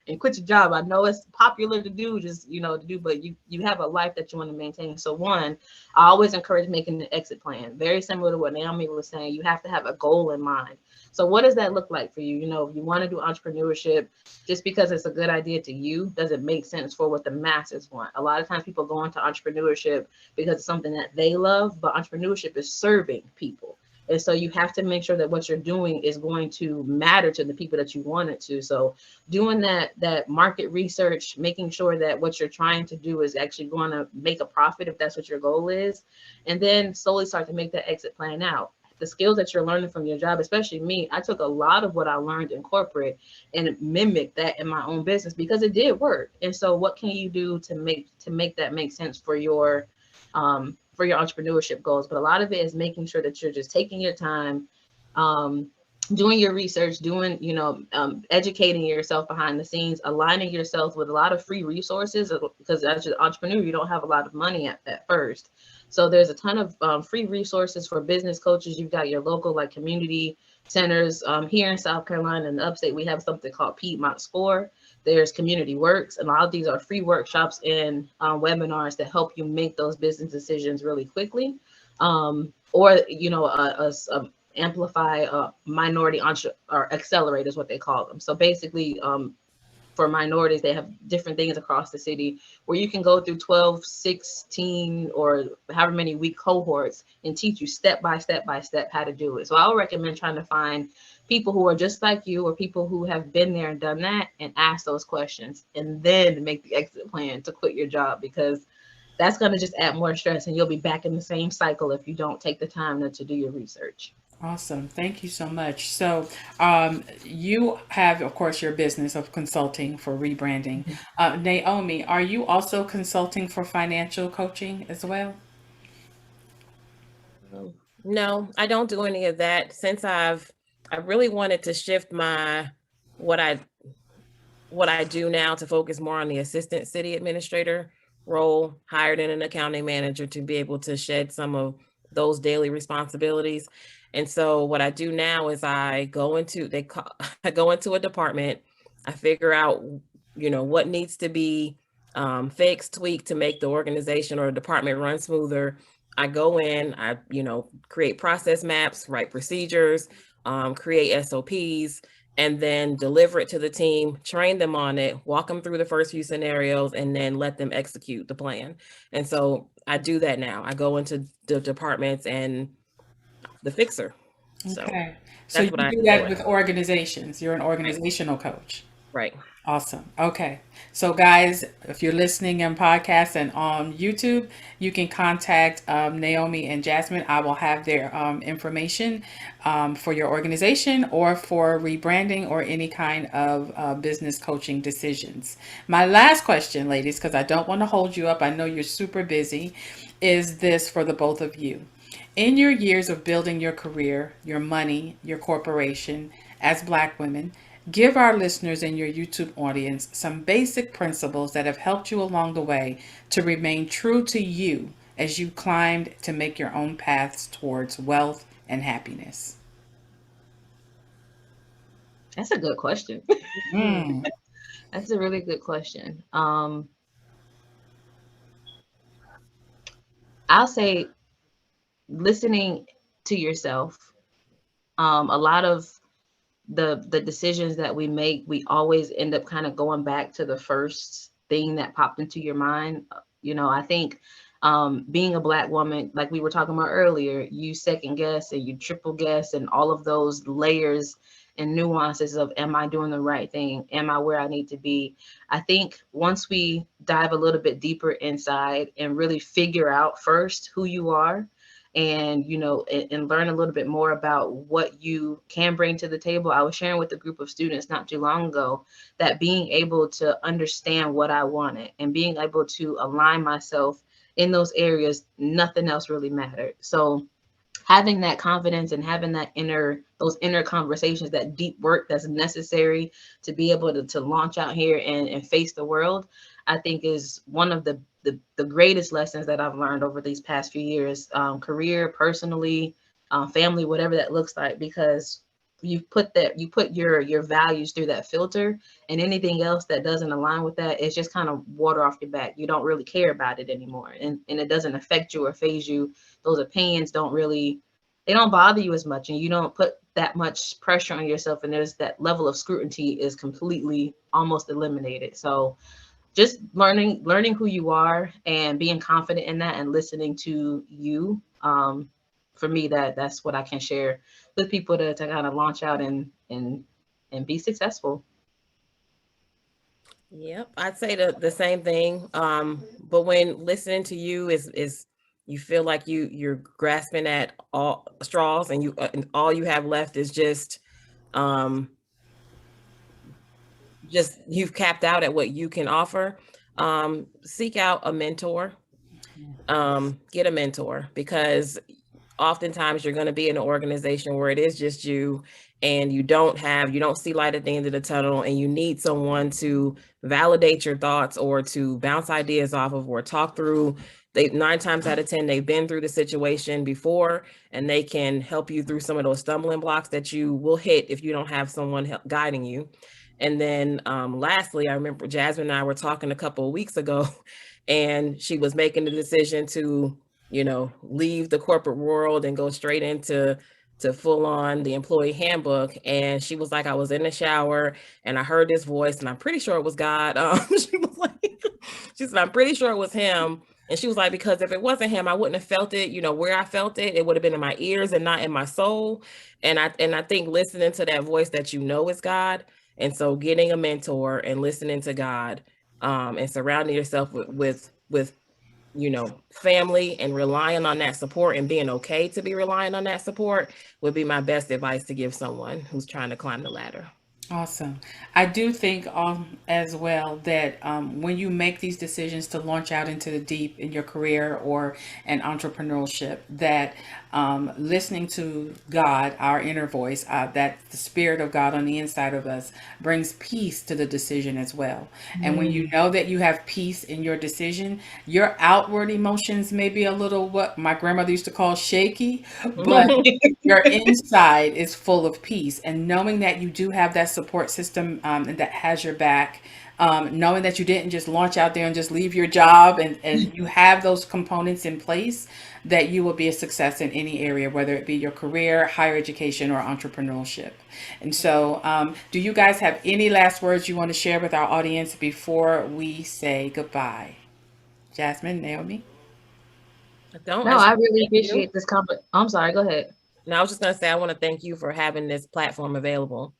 and quit your job. I know it's popular to do, just, you know, to do, but you have a life that you want to maintain. So one, I always encourage making an exit plan. Very similar to what Naomi was saying, you have to have a goal in mind. So what does that look like for you? You know, if you want to do entrepreneurship, just because it's a good idea to you doesn't make sense for what the masses want. A lot of times people go into entrepreneurship because it's something that they love, but entrepreneurship is serving people. And so you have to make sure that what you're doing is going to matter to the people that you want it to. So doing that market research, making sure that what you're trying to do is actually going to make a profit, if that's what your goal is, and then slowly start to make that exit plan out. The skills that you're learning from your job, especially me, I took a lot of what I learned in corporate and mimicked that in my own business because it did work. And so what can you do to make that make sense for your entrepreneurship goals? But a lot of it is making sure that you're just taking your time, doing your research, doing, educating yourself behind the scenes, aligning yourself with a lot of free resources, because as an entrepreneur, you don't have a lot of money at first. So there's a ton of free resources for business coaches. You've got your local like community centers. Here in South Carolina in the upstate, we have something called Piedmont Score. There's Community Works, and a lot of these are free workshops and webinars that help you make those business decisions really quickly. Or amplify minority or accelerate is what they call them. So basically, for minorities, they have different things across the city where you can go through 12, 16, or however many week cohorts and teach you step by step how to do it. So I would recommend trying to find people who are just like you, or people who have been there and done that, and ask those questions, and then make the exit plan to quit your job, because that's going to just add more stress, and you'll be back in the same cycle if you don't take the time to do your research. Awesome. Thank you so much. So, you have, of course, your business of consulting for rebranding. Naomi, are you also consulting for financial coaching as well? No, I don't do any of that. Since I really wanted to shift what I what I do now to focus more on the assistant city administrator role, hired in an accounting manager to be able to shed some of those daily responsibilities. And so what I do now is I go into I go into a department, I figure out, what needs to be fixed, tweaked to make the organization or department run smoother. I go in, I create process maps, write procedures, create SOPs, and then deliver it to the team, train them on it, walk them through the first few scenarios, and then let them execute the plan. And so I do that now. I go into the departments and the fixer. So Okay. So that's you what I do that enjoy. with organizations. You're an organizational coach. Right. Awesome. Okay. So, guys, if you're listening in podcasts and on YouTube, you can contact Naomi and Jasmine. I will have their information for your organization or for rebranding or any kind of business coaching decisions. My last question, ladies, because I don't want to hold you up, I know you're super busy, is this for the both of you. In your years of building your career, your money, your corporation as Black women, give our listeners and your YouTube audience some basic principles that have helped you along the way to remain true to you as you climbed to make your own paths towards wealth and happiness. That's a good question. Mm, That's a really good question. I'll say listening to yourself. A lot of the decisions that we make, we always end up kind of going back to the first thing that popped into your mind. I think being a Black woman, like we were talking about earlier, you second guess and you triple guess and all of those layers and nuances of, am I doing the right thing? Am I where I need to be? I think once we dive a little bit deeper inside and really figure out first who you are, and and learn a little bit more about what you can bring to the table. I was sharing with a group of students not too long ago that being able to understand what I wanted and being able to align myself in those areas, nothing else really mattered. So having that confidence and having those inner conversations, that deep work that's necessary to be able to launch out here and face the world, I think is one of the greatest lessons that I've learned over these past few years, career, personally, family, whatever that looks like, because you put your values through that filter, and anything else that doesn't align with that, it's just kind of water off your back. You don't really care about it anymore, and it doesn't affect you or phase you. Those opinions they don't bother you as much, and you don't put that much pressure on yourself, and there's that level of scrutiny is completely almost eliminated. So just learning who you are and being confident in that and listening to you, for me, that's what I can share with people to kind of launch out and be successful. Yep, I'd say the same thing. But when listening to you is you feel like you're grasping at all straws, and and all you have left is um just you've capped out at what you can offer. Seek out a mentor. Get a mentor, because oftentimes you're going to be in an organization where it is just you, and you don't see light at the end of the tunnel, and you need someone to validate your thoughts or to bounce ideas off of or talk through. They 9 times out of 10, they've been through the situation before, and they can help you through some of those stumbling blocks that you will hit if you don't have someone guiding you. And then lastly, I remember Jasmine and I were talking a couple of weeks ago, and she was making the decision to leave the corporate world and go straight into full on the employee handbook. And she was like, I was in the shower and I heard this voice, and I'm pretty sure it was God. She was like, she said, I'm pretty sure it was him. And she was like, because if it wasn't him, I wouldn't have felt it, where I felt it. It would have been in my ears and not in my soul. And I think listening to that voice that is God. And so getting a mentor and listening to God, and surrounding yourself with family, and relying on that support, and being okay to be relying on that support, would be my best advice to give someone who's trying to climb the ladder. awesome. I do think as well that when you make these decisions to launch out into the deep in your career or an entrepreneurship, that listening to God, our inner voice, that the spirit of God on the inside of us, brings peace to the decision as well. And when you know that you have peace in your decision, your outward emotions may be a little, what my grandmother used to call, shaky, but your inside is full of peace. And knowing that you do have that support system, and that has your back, knowing that you didn't just launch out there and just leave your job, and you have those components in place, that you will be a success in any area, whether it be your career, higher education, or entrepreneurship. And so, do you guys have any last words you want to share with our audience before we say goodbye? Jasmine, Naomi? I don't. I No, just I want to really thank you. appreciate this I'm sorry, go ahead. No, I was just going to say I want to thank you for having this platform available,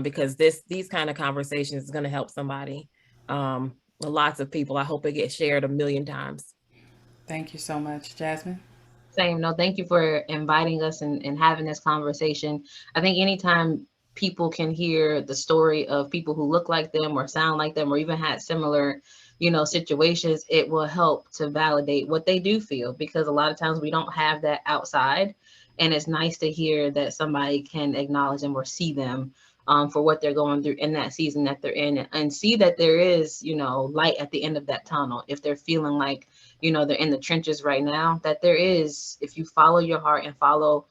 because these kind of conversations is going to help somebody. Lots of people. I hope it gets shared a million times. Thank you so much, Jasmine. Same. No, thank you for inviting us and having this conversation. I think anytime people can hear the story of people who look like them or sound like them or even had similar, situations, it will help to validate what they do feel, because a lot of times we don't have that outside. And it's nice to hear that somebody can acknowledge them or see them, for what they're going through in that season that they're in, and see that there is, light at the end of that tunnel. If they're feeling like, they're in the trenches right now, that there is, if you follow your heart and follow,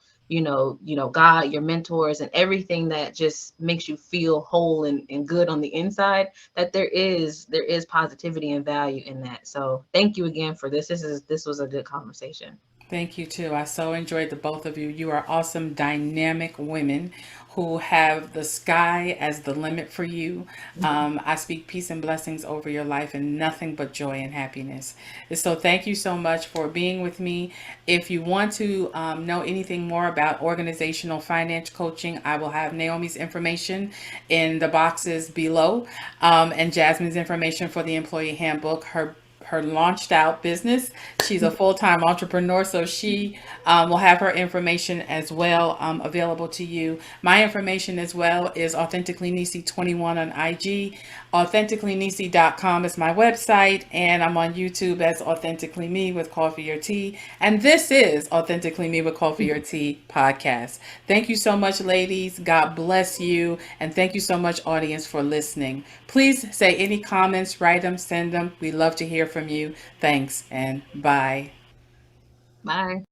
God, your mentors, and everything that just makes you feel whole and good on the inside, that there is positivity and value in that. So thank you again for this. This was a good conversation. Thank you too. I so enjoyed the both of you. You are awesome, dynamic women who have the sky as the limit for you. I speak peace and blessings over your life and nothing but joy and happiness. And so, thank you so much for being with me. If you want to know anything more about organizational finance coaching, I will have Naomi's information in the boxes below, and Jasmine's information for the employee handbook. Her launched out business. She's a full time entrepreneur, so she will have her information as well available to you. My information as well is Authentically Nisi 21 on IG. AuthenticallyNisi.com is my website, and I'm on YouTube as Authentically Me with Coffee or Tea. And this is Authentically Me with Coffee or Tea podcast. Thank you so much, ladies. God bless you. And thank you so much, audience, for listening. Please say any comments, write them, send them. We love to hear from you. Thanks, and bye. Bye.